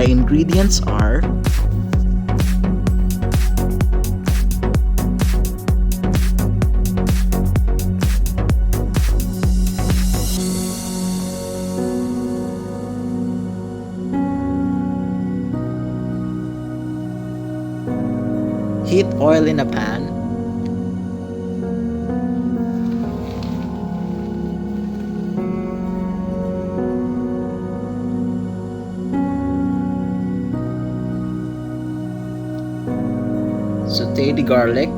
The ingredients are heat oil in a pan. Saute the garlic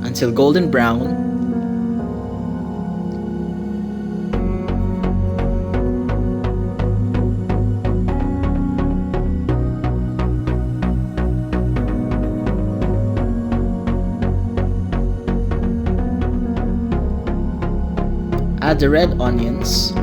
until golden brown. Add the red onions.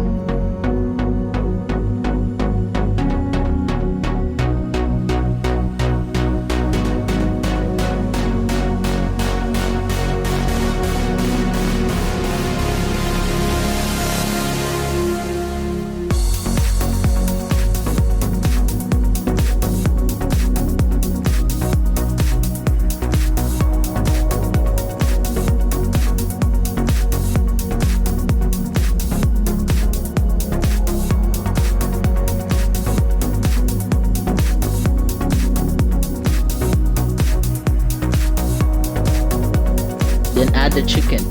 Then add the chicken.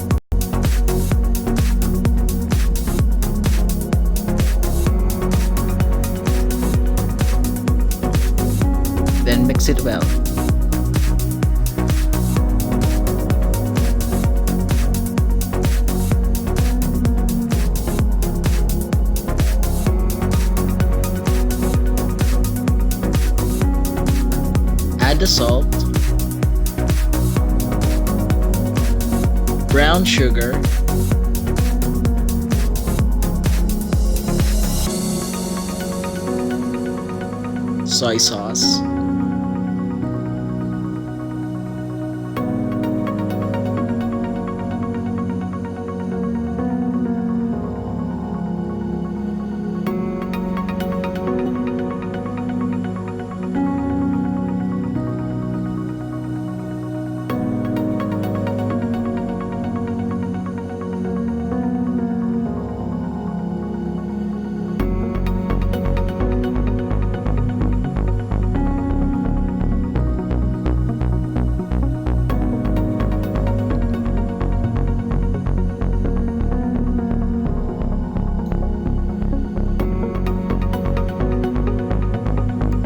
Then mix it well. Add the salt, brown sugar, soy sauce,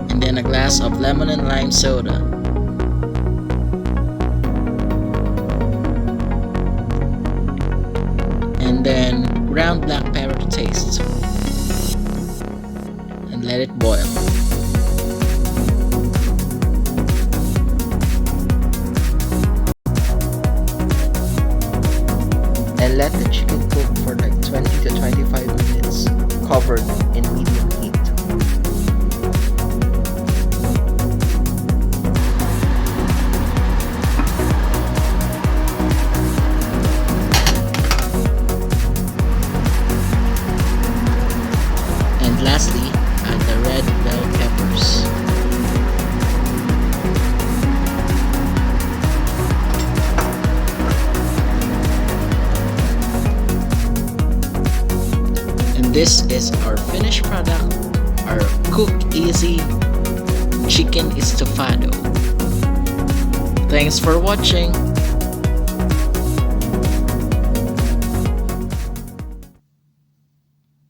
and then a glass of lemon and lime soda. And then ground black pepper to taste. And let it boil. And let the chicken cook for like 20 to 25 minutes, covered in medium heat. And lastly, add the red bell peppers. And this is our finished product, our cook easy chicken estofado. Thanks for watching.